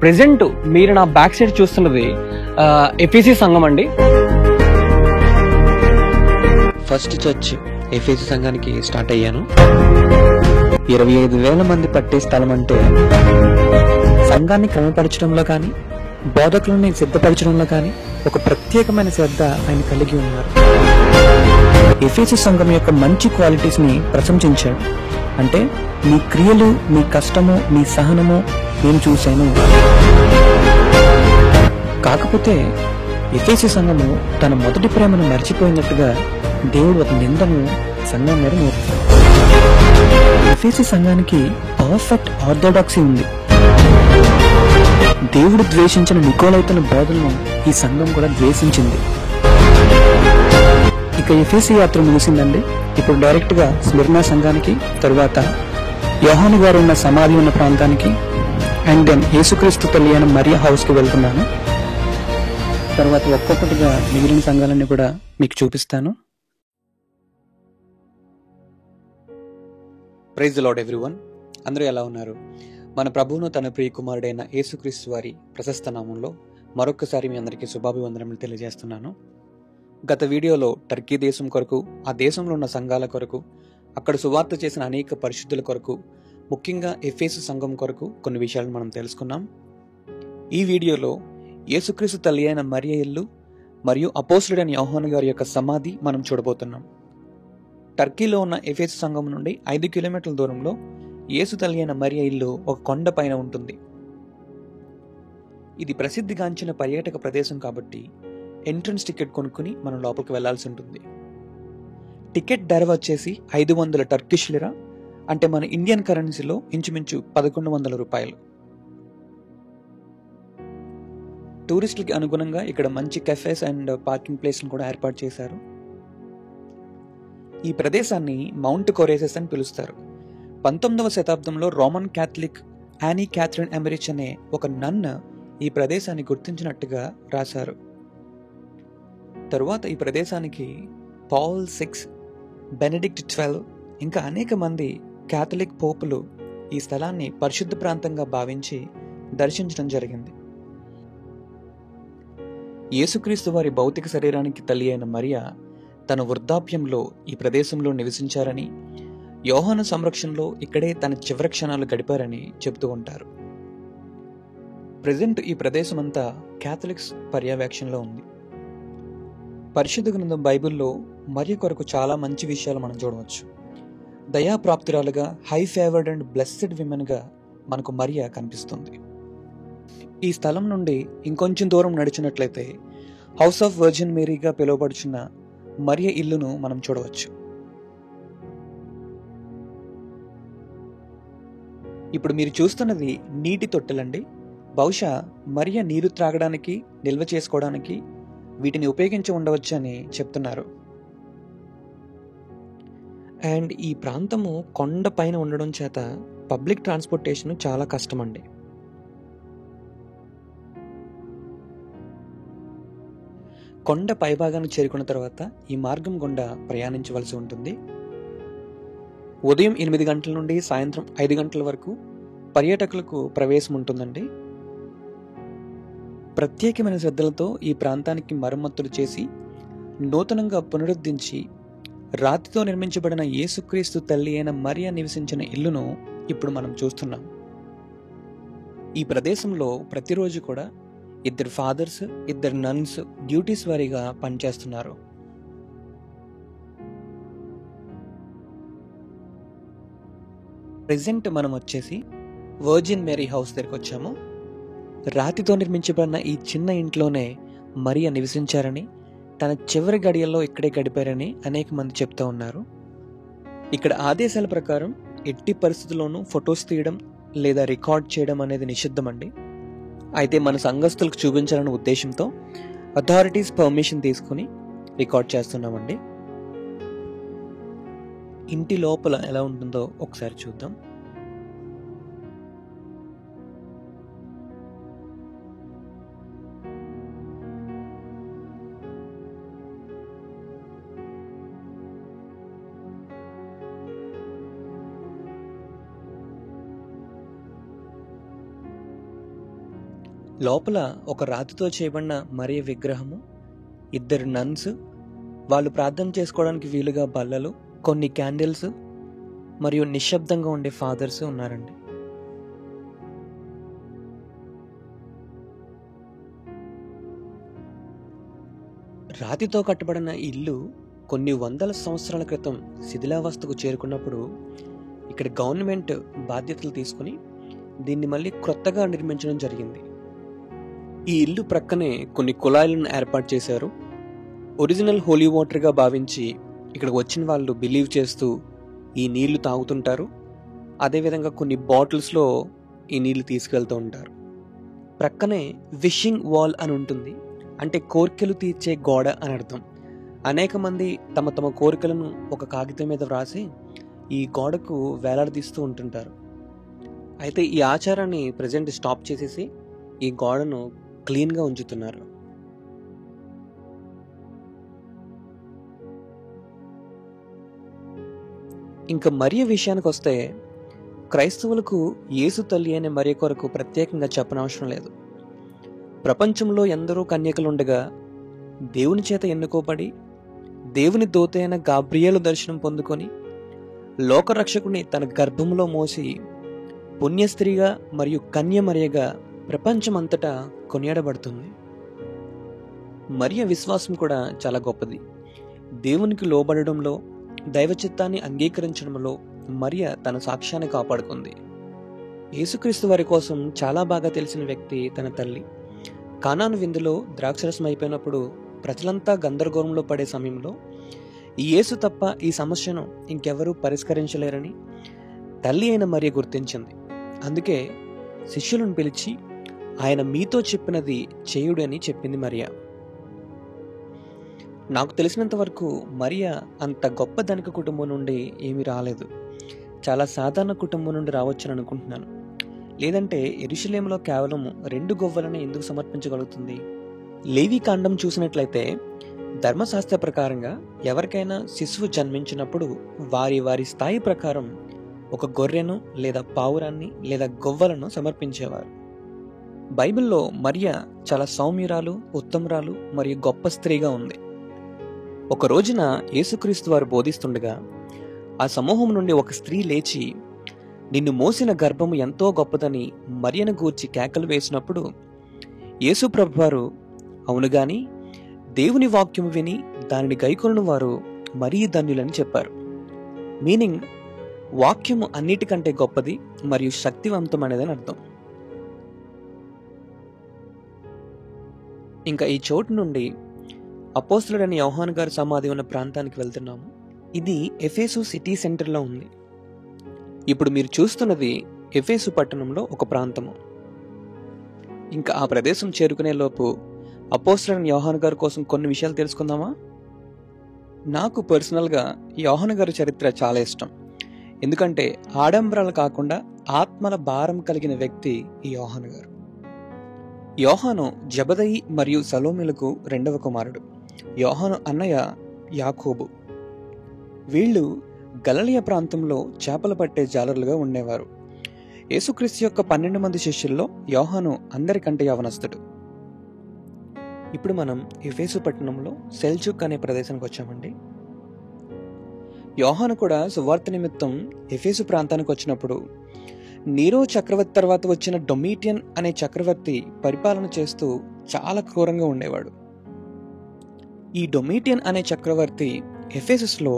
Present మీరు నా back side చూస్తున్నది ఎఫీసీ సంఘం అండి. ఫస్ట్ చర్చ్ ఎఫీసీ సంఘానికి స్టార్ట్ అయ్యాను. 25,000 మంది పట్టే స్థలం అంటే సంఘాన్ని క్రమపరచడంలో కానీ బోధకులని సిద్ధపరచడంలో కానీ ఒక ప్రత్యేకమైన శ్రద్ధ ఆయన కలిగి ఉన్నారు. ఎఫీసీ సంఘం యొక్క మంచి క్వాలిటీస్ ని ప్రశంసించాడు. అంటే నీ క్రియలు, నీ కష్టము, నీ సహనము నేను చూశాను. కాకపోతే ఎఫీసీ సంఘము తన మొదటి ప్రేమను మర్చిపోయినట్టుగా దేవుడు ఒక నిందను సంఘం మీద మోపుతాడు. ఎఫీసీ సంఘానికి పర్ఫెక్ట్ ఆర్థోడాక్సీ ఉంది. దేవుడు ద్వేషించిన నికోలైతుల బోధనను ఈ సంఘం కూడా ద్వేషించింది. ఇక ఎఫీసీ యాత్ర ముగిసిందండి. ఇప్పుడు డైరెక్ట్ గా స్మిర్నా సంఘానికి, తరువాత యోహాను గారు ఉన్న సమాధి ఉన్న ప్రాంతానికి, అండ్ దెన్ యేసుక్రీస్తు తల్లి అయిన మరియా హౌస్ కి వెళ్తున్నాను. తర్వాత ఒక్కొక్కటిగా మిగిలిన సంఘాలన్నీ కూడా మీకు చూపిస్తాను. Praise the lord everyone. అందరూ ఎలా ఉన్నారు? మన ప్రభువును తన ప్రియ కుమారుడైన యేసుక్రీస్తు వారి ప్రశస్త నామంలో మరొకసారి మీ అందరికీ శుభాభివందనములు తెలియజేస్తున్నాను. గత వీడియోలో టర్కీ దేశం కొరకు, ఆ దేశంలో ఉన్న సంఘాల కొరకు, అక్కడ సువార్త చేసిన అనేక పరిశుద్ధుల కొరకు, ముఖ్యంగా ఎఫెసు సంఘం కొరకు కొన్ని విషయాలను మనం తెలుసుకున్నాం. ఈ వీడియోలో యేసుక్రీస్తు తల్లి అయిన మరియ ఇల్లు మరియు అపోస్తలుడైన యోహాను గారి యొక్క సమాధి మనం చూడబోతున్నాం. టర్కీలో ఉన్న ఎఫెసు సంఘం నుండి 5 కిలోమీటర్ల దూరంలో యేసు తల్లి అయిన మరియ ఇల్లు ఒక కొండ పైన ఉంటుంది. ఇది ప్రసిద్ధిగాంచిన పర్యాటక ప్రదేశం కాబట్టి ఎంట్రన్స్ టికెట్ కొనుక్కుని మనం లోపలికి వెళ్లాల్సి ఉంటుంది. టికెట్ ధర వచ్చేసి 500 టర్కిష్ లిరా, అంటే మన ఇండియన్ కరెన్సీలో ఇంచుమించు 1100 రూపాయలు. టూరిస్టులకి అనుగుణంగా ఇక్కడ మంచి కెఫేస్ అండ్ పార్కింగ్ ప్లేస్ను కూడా ఏర్పాటు చేశారు. ఈ ప్రదేశాన్ని మౌంట్ కొరేసెస్ అని పిలుస్తారు. 19వ శతాబ్దంలో రోమన్ క్యాథలిక్ యానీ క్యాథరిన్ ఎమరిచ్ అనే ఒక నన్ ఈ ప్రదేశాన్ని గుర్తించినట్టుగా రాశారు. తరువాత ఈ ప్రదేశానికి పాల్ 6, బెనెడిక్ట్ 12 ఇంకా అనేక మంది క్యాథలిక్ పోపులు ఈ స్థలాన్ని పరిశుద్ధ ప్రాంతంగా భావించి దర్శించడం జరిగింది. యేసుక్రీస్తు వారి భౌతిక శరీరానికి తల్లి అయిన మరియా తన వృద్ధాప్యంలో ఈ ప్రదేశంలో నివసించారని, యోహాను సంరక్షణలో ఇక్కడే తన చివరి క్షణాలు గడిపారని చెబుతూ ఉంటారు. ప్రజెంట్ ఈ ప్రదేశం అంతా క్యాథలిక్స్ పర్యవేక్షణలో ఉంది. పరిశుద్ధ గ్రంథం బైబిల్లో మరియ కొరకు చాలా మంచి విషయాలు మనం చూడవచ్చు. దయాప్రాప్తురాలుగా, high favoured and blessed women గా మనకు మరియ కనిపిస్తుంది. ఈ స్థలం నుండి ఇంకొంచెం దూరం నడిచినట్లయితే హౌస్ ఆఫ్ వర్జిన్ మేరీగా పిలువబడుచున్న మరియ ఇల్లును మనం చూడవచ్చు. ఇప్పుడు మీరు చూస్తున్నది నీటి తొట్టెలండి. బహుశా మరియ నీరు త్రాగడానికి, నిల్వ చేసుకోవడానికి వీటిని ఉపయోగించి ఉండవచ్చు అని చెప్తున్నారు. అండ్ ఈ ప్రాంతము కొండ పైన ఉండడం చేత పబ్లిక్ ట్రాన్స్పోర్టేషన్ చాలా కష్టమండి. కొండ పైభాగాన్ని చేరుకున్న తర్వాత ఈ మార్గం గుండా ప్రయాణించవలసి ఉంటుంది. ఉదయం 8 గంటల నుండి సాయంత్రం 5 గంటల వరకు పర్యాటకులకు ప్రవేశం ఉంటుందండి. ప్రత్యేకమైన శ్రద్ధలతో ఈ ప్రాంతానికి మరమ్మతులు చేసి నూతనంగా పునరుద్ధరించి రాతితో నిర్మించబడిన యేసుక్రీస్తు తల్లి అయిన మరియ నివసించిన ఇల్లును ఇప్పుడు మనం చూస్తున్నాం. ఈ ప్రదేశంలో ప్రతిరోజు కూడా 2 ఫాదర్స్, 2 నన్స్ డ్యూటీస్ వారీగా పనిచేస్తున్నారు. ప్రెజెంట్ మనం వచ్చేసి వర్జిన్ మేరీ హౌస్ దగ్గరికి వచ్చాము. రాతితో నిర్మించబడిన ఈ చిన్న ఇంట్లోనే మరియ నివసించారని, తన చివరి గడియల్లో ఇక్కడే గడిపారని అనేక మంది చెప్తూ ఉన్నారు. ఇక్కడ ఆదేశాల ప్రకారం ఎట్టి పరిస్థితుల్లోనూ ఫొటోస్ తీయడం లేదా రికార్డ్ చేయడం అనేది నిషిద్ధం అండి. అయితే మన సంఘస్థులకు చూపించాలనే ఉద్దేశంతో అథారిటీస్ పర్మిషన్ తీసుకుని రికార్డ్ చేస్తున్నామండి. ఇంటి లోపల ఎలా ఉంటుందో ఒకసారి చూద్దాం. లోపల ఒక రాతితో చేయబడిన మరియ విగ్రహము, 2 నన్స్, వాళ్ళు ప్రార్థన చేసుకోవడానికి వీలుగా బల్లలు, కొన్ని క్యాండిల్స్ మరియు నిశ్శబ్దంగా ఉండే ఫాదర్స్ ఉన్నారండి. రాతితో కట్టబడిన ఇల్లు కొన్ని వందల సంవత్సరాల క్రితం శిథిలావస్థకు చేరుకున్నప్పుడు ఇక్కడ గవర్నమెంట్ బాధ్యతలు తీసుకుని దీన్ని మళ్ళీ క్రొత్తగా నిర్మించడం జరిగింది. ఈ ఇల్లు ప్రక్కనే కొన్ని కుళాయిలను ఏర్పాటు చేశారు. ఒరిజినల్ హోలీ వాటర్గా భావించి ఇక్కడికి వచ్చిన వాళ్ళు బిలీవ్ చేస్తూ ఈ నీళ్లు తాగుతుంటారు. అదేవిధంగా కొన్ని బాటిల్స్లో ఈ నీళ్లు తీసుకెళ్తూ ఉంటారు. ప్రక్కనే విషింగ్ వాల్ అని ఉంటుంది, అంటే కోరికలు తీర్చే గోడ అని అర్థం. అనేక మంది తమ తమ కోరికలను ఒక కాగితం మీద వ్రాసి ఈ గోడకు వేలాడదీస్తూ ఉంటుంటారు. అయితే ఈ ఆచారాన్ని ప్రజెంట్ స్టాప్ చేసేసి ఈ గోడను క్లీన్గా ఉంచుతున్నారు. ఇంకా మరియ విషయానికి వస్తే, క్రైస్తవులకు యేసు తల్లి అనే మరియ కొరకు ప్రత్యేకంగా చెప్పనవసరం లేదు. ప్రపంచంలో ఎందరో కన్యకలుండగా దేవుని చేత ఎన్నుకోబడి దేవుని దూత అయిన గాబ్రియేలు దర్శనం పొందుకొని లోకరక్షకుని తన గర్భంలో మోసి పుణ్యస్త్రీగా మరియు కన్య మరియగా ప్రపంచమంతటా కొనియాడబడుతుంది. మరియ విశ్వాసం కూడా చాలా గొప్పది. దేవునికి లోబడడంలో, దైవ చిత్తాన్ని అంగీకరించడంలో మరియ తన సాక్ష్యాన్ని కాపాడుకుంది. యేసుక్రీస్తు వారి కోసం చాలా బాగా తెలిసిన వ్యక్తి తన తల్లి. కానాను విందులో ద్రాక్షరసం అయిపోయినప్పుడు ప్రజలంతా గందరగోళంలో పడే సమయంలో ఈ యేసు తప్ప ఈ సమస్యను ఇంకెవరూ పరిష్కరించలేరని తల్లి అయిన మరియ గుర్తించింది. అందుకే శిష్యులను పిలిచి ఆయన మీతో చెప్పినది చేయుడు అని చెప్పింది మరియ. నాకు తెలిసినంత వరకు మరియ అంత గొప్ప ధనిక కుటుంబం నుండి ఏమీ రాలేదు. చాలా సాధారణ కుటుంబం నుండి రావచ్చని అనుకుంటున్నాను. లేదంటే యెరూషలేములో కేవలం 2 గొవ్వలను ఎందుకు సమర్పించగలుగుతుంది? లేవి కాండం చూసినట్లయితే ధర్మశాస్త్ర ప్రకారంగా ఎవరికైనా శిశువు జన్మించినప్పుడు వారి వారి స్థాయి ప్రకారం ఒక గొర్రెను లేదా పావురాన్ని లేదా గొవ్వలను సమర్పించేవారు. బైబిల్లో మరియ చాలా సౌమ్యురాలు, ఉత్తమురాలు మరియు గొప్ప స్త్రీగా ఉంది. ఒక రోజున యేసుక్రీస్తు వారు బోధిస్తుండగా ఆ సమూహం నుండి ఒక స్త్రీ లేచి, నిన్ను మోసిన గర్భము ఎంతో గొప్పదని మరియను గూర్చి కేకలు వేసినప్పుడు యేసు ప్రభువారు, అవును గాని దేవుని వాక్యము విని దానిని గైకొను వారు మరీ ధన్యులని చెప్పారు. మీనింగ్, వాక్యము అన్నిటికంటే గొప్పది మరియు శక్తివంతమైనదని అర్థం. ఇంకా ఈ చోటు నుండి అపోస్తలుడైన యోహాను గారి సమాధి ఉన్న ప్రాంతానికి వెళ్తున్నాము. ఇది ఎఫెసు సిటీ సెంటర్లో ఉంది. ఇప్పుడు మీరు చూస్తున్నది ఎఫెసు పట్టణంలో ఒక ప్రాంతము. ఇంకా ఆ ప్రదేశం చేరుకునే లోపు అపోస్తలుడైన యోహాను గారి కోసం కొన్ని విషయాలు తెలుసుకుందామా? నాకు పర్సనల్గా యోహాను గారి చరిత్ర చాలా ఇష్టం. ఎందుకంటే ఆడంబరాలు కాకుండా ఆత్మల భారం కలిగిన వ్యక్తి ఈ యోహాను గారు. యోహాను జబదయి మరియు సలోమిలకు 2వ కుమారుడు. యోహాను అన్నయ్య యాకోబు. వీళ్ళు గలిలయ ప్రాంతంలో చేపలు పట్టే జాలరులుగా ఉండేవారు. యేసుక్రీస్తు యొక్క 12 మంది శిష్యుల్లో యోహాను అందరికంటే యవనస్తుడు. ఇప్పుడు మనం ఎఫెసు పట్టణంలో సెల్చుక్ అనే ప్రదేశానికి వచ్చామండి. యోహాను కూడా సువార్త నిమిత్తం ఎఫెసు ప్రాంతానికి వచ్చినప్పుడు నీరో చక్రవర్తి తర్వాత వచ్చిన డొమిటియన్ అనే చక్రవర్తి పరిపాలన చేస్తూ చాలా క్రూరంగా ఉండేవాడు. ఈ డొమిటియన్ అనే చక్రవర్తి ఎఫెసస్లో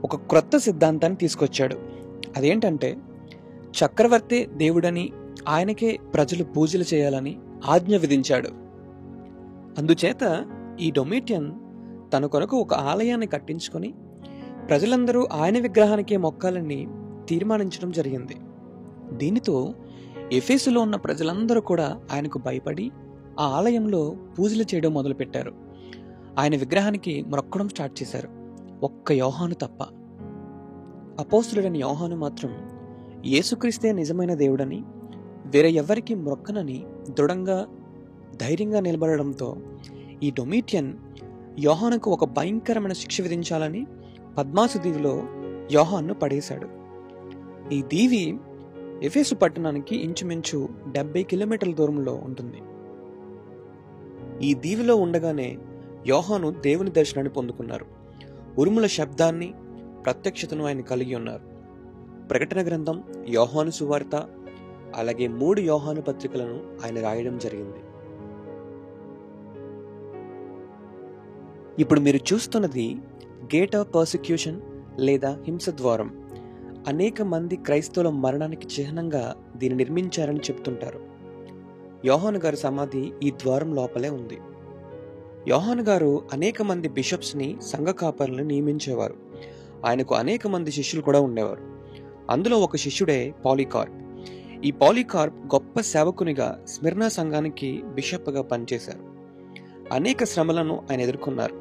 ఒక క్రొత్త సిద్ధాంతాన్ని తీసుకొచ్చాడు. అదేంటంటే చక్రవర్తి దేవుడని, ఆయనకే ప్రజలు పూజలు చేయాలని ఆజ్ఞ విధించాడు. అందుచేత ఈ డొమిటియన్ తన కొరకు ఒక ఆలయాన్ని కట్టించుకొని ప్రజలందరూ ఆయన విగ్రహానికే మొక్కాలని తీర్మానించడం జరిగింది. దీనితో ఎఫెసులో ఉన్న ప్రజలందరూ కూడా ఆయనకు భయపడి ఆ ఆలయంలో పూజలు చేయడం మొదలుపెట్టారు. ఆయన విగ్రహానికి మొక్కడం స్టార్ట్ చేశారు, ఒక్క యోహాను తప్ప. అపోస్తలుడైన యోహాను మాత్రం యేసుక్రీస్తే నిజమైన దేవుడని, వేరే ఎవరికి మొక్కనని దృఢంగా ధైర్యంగా నిలబడడంతో ఈ డొమిటియన్ యోహానుకు ఒక భయంకరమైన శిక్ష విధించాలని పద్మాసు దీవిలో యోహాన్ను పడేశాడు. ఈ దీవి ఎఫెసు పట్టణానికి ఇంచుమించు 70 కిలోమీటర్ల దూరంలో ఉంటుంది. ఈ దీవిలో ఉండగానే యోహాను దేవుని దర్శనాన్ని పొందుకున్నారు. ఉరుముల శబ్దాన్ని, ప్రత్యక్షతను ఆయన కలిగి ఉన్నారు. ప్రకటన గ్రంథం, యోహాను సువార్త, అలాగే 3 యోహాను పత్రికలను ఆయన రాయడం జరిగింది. ఇప్పుడు మీరు చూస్తున్నది గేట్ ఆఫ్ పర్సిక్యూషన్ లేదా హింస ద్వారం. అనేక మంది క్రైస్తవుల మరణానికి చిహ్నంగా దీన్ని నిర్మించారని చెప్తుంటారు. యోహాను గారి సమాధి ఈ ద్వారం లోపలే ఉంది. యోహాను గారు అనేక మంది బిషప్స్ని, సంఘ కాపరులను నియమించేవారు. ఆయనకు అనేక మంది శిష్యులు కూడా ఉండేవారు. అందులో ఒక శిష్యుడే పాలీకార్ప్. ఈ పాలీకార్ప్ గొప్ప సేవకునిగా స్మిర్నా సంఘానికి బిషప్గా పనిచేశారు. అనేక శ్రమలను ఆయన ఎదుర్కొన్నారు.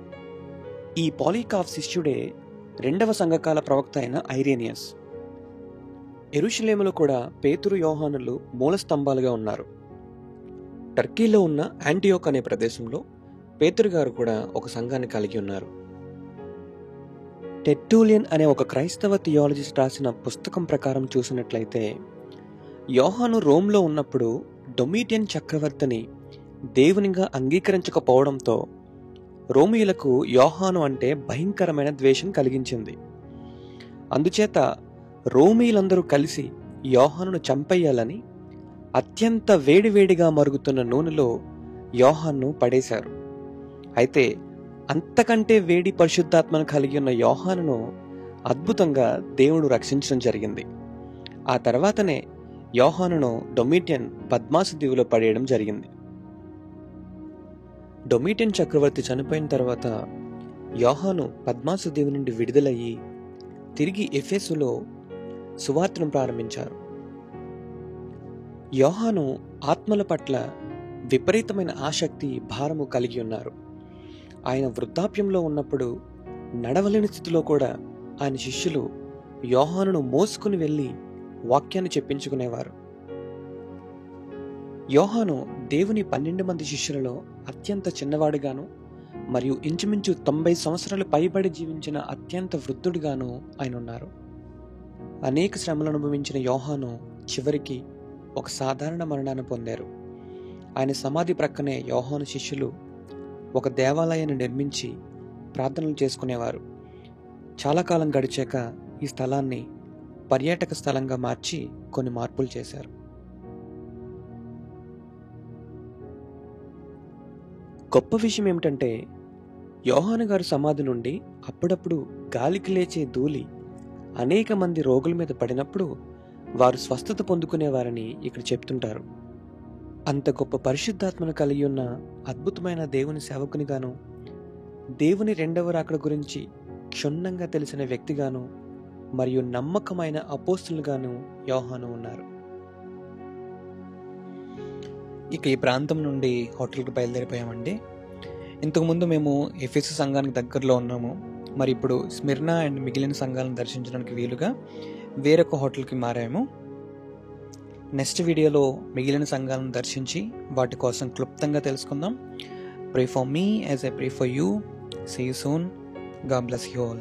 ఈ పాలీకార్ప్ శిష్యుడే 2వ సంఘకాల ప్రవక్త అయిన ఐరేనియస్. యెరూషలేములో కూడా పేతురు, యోహానులు మూల స్తంభాలుగా ఉన్నారు. టర్కీలో ఉన్న యాంటియోక్ అనే ప్రదేశంలో పేతురు గారు కూడా ఒక సంఘాన్ని కలిగి ఉన్నారు. టెర్టులియన్ అనే ఒక క్రైస్తవ థియాలజిస్ట్ రాసిన పుస్తకం ప్రకారం చూసినట్లయితే, యోహాను రోమ్లో ఉన్నప్పుడు డొమిటియన్ చక్రవర్తిని దేవునిగా అంగీకరించకపోవడంతో రోమియులకు యోహాను అంటే భయంకరమైన ద్వేషం కలిగించింది. అందుచేత రోమియులందరూ కలిసి యోహానును చంపేయాలని అత్యంత వేడివేడిగా మరుగుతున్న నూనెలో యోహాన్ను పడేశారు. అయితే అంతకంటే వేడి పరిశుద్ధాత్మను కలిగి ఉన్న యోహానును అద్భుతంగా దేవుడు రక్షించడం జరిగింది. ఆ తర్వాతనే యోహానును డొమిటియన్ పద్మాసు దీవిలో పడేయడం జరిగింది. డొమిటియన్ చక్రవర్తి చనిపోయిన తర్వాత యోహాను పద్మాసు దీవి నుండి విడుదలయ్యి తిరిగి ఎఫెసులో సువార్తను ప్రారంభించారు. యోహాను ఆత్మల పట్ల విపరీతమైన ఆసక్తి, భారము కలిగి ఉన్నారు. ఆయన వృద్ధాప్యంలో ఉన్నప్పుడు నడవలేని స్థితిలో కూడా ఆయన శిష్యులు యోహానును మోసుకుని వెళ్ళి వాక్యాన్ని చెప్పించుకునేవారు. యోహాను దేవుని 12 మంది శిష్యులలో అత్యంత చిన్నవాడుగాను మరియు ఇంచుమించు 90 సంవత్సరాలు పైబడి జీవించిన అత్యంత వృద్ధుడిగాను ఆయన ఉన్నారు. అనేక శ్రమలు అనుభవించిన యోహాను చివరికి ఒక సాధారణ మరణాన్ని పొందారు. ఆయన సమాధి ప్రక్కనే యోహాను శిష్యులు ఒక దేవాలయాన్ని నిర్మించి ప్రార్థనలు చేసుకునేవారు. చాలా కాలం గడిచాక ఈ స్థలాన్ని పర్యాటక స్థలంగా మార్చి కొన్ని మార్పులు చేశారు. గొప్ప విషయం ఏమిటంటే, యోహాను గారి సమాధి నుండి అప్పుడప్పుడు గాలికి లేచే ధూళి అనేక మంది రోగుల మీద పడినప్పుడు వారు స్వస్థత పొందుకునేవారని ఇక్కడ చెప్తుంటారు. అంత గొప్ప పరిశుద్ధాత్మను కలిగి ఉన్న అద్భుతమైన దేవుని సేవకునిగాను, దేవుని 2వ రాకడ గురించి క్షుణ్ణంగా తెలిసిన వ్యక్తిగాను మరియు నమ్మకమైన అపోస్తులుగాను యోహాను ఉన్నారు. ఇక ఈ ప్రాంతం నుండి హోటల్కి బయలుదేరిపోయామండి. ఇంతకుముందు మేము ఎఫెసు సంఘానికి దగ్గరలో ఉన్నాము. మరి ఇప్పుడు స్మిర్నా అండ్ మిగిలిన సంఘాలను దర్శించడానికి వీలుగా వేరొక హోటల్కి మారాము. నెక్స్ట్ వీడియోలో మిగిలిన సంఘాలను దర్శించి వాటి కోసం క్లుప్తంగా తెలుసుకుందాం. Pray for me as I pray for you. See you soon. God bless you all.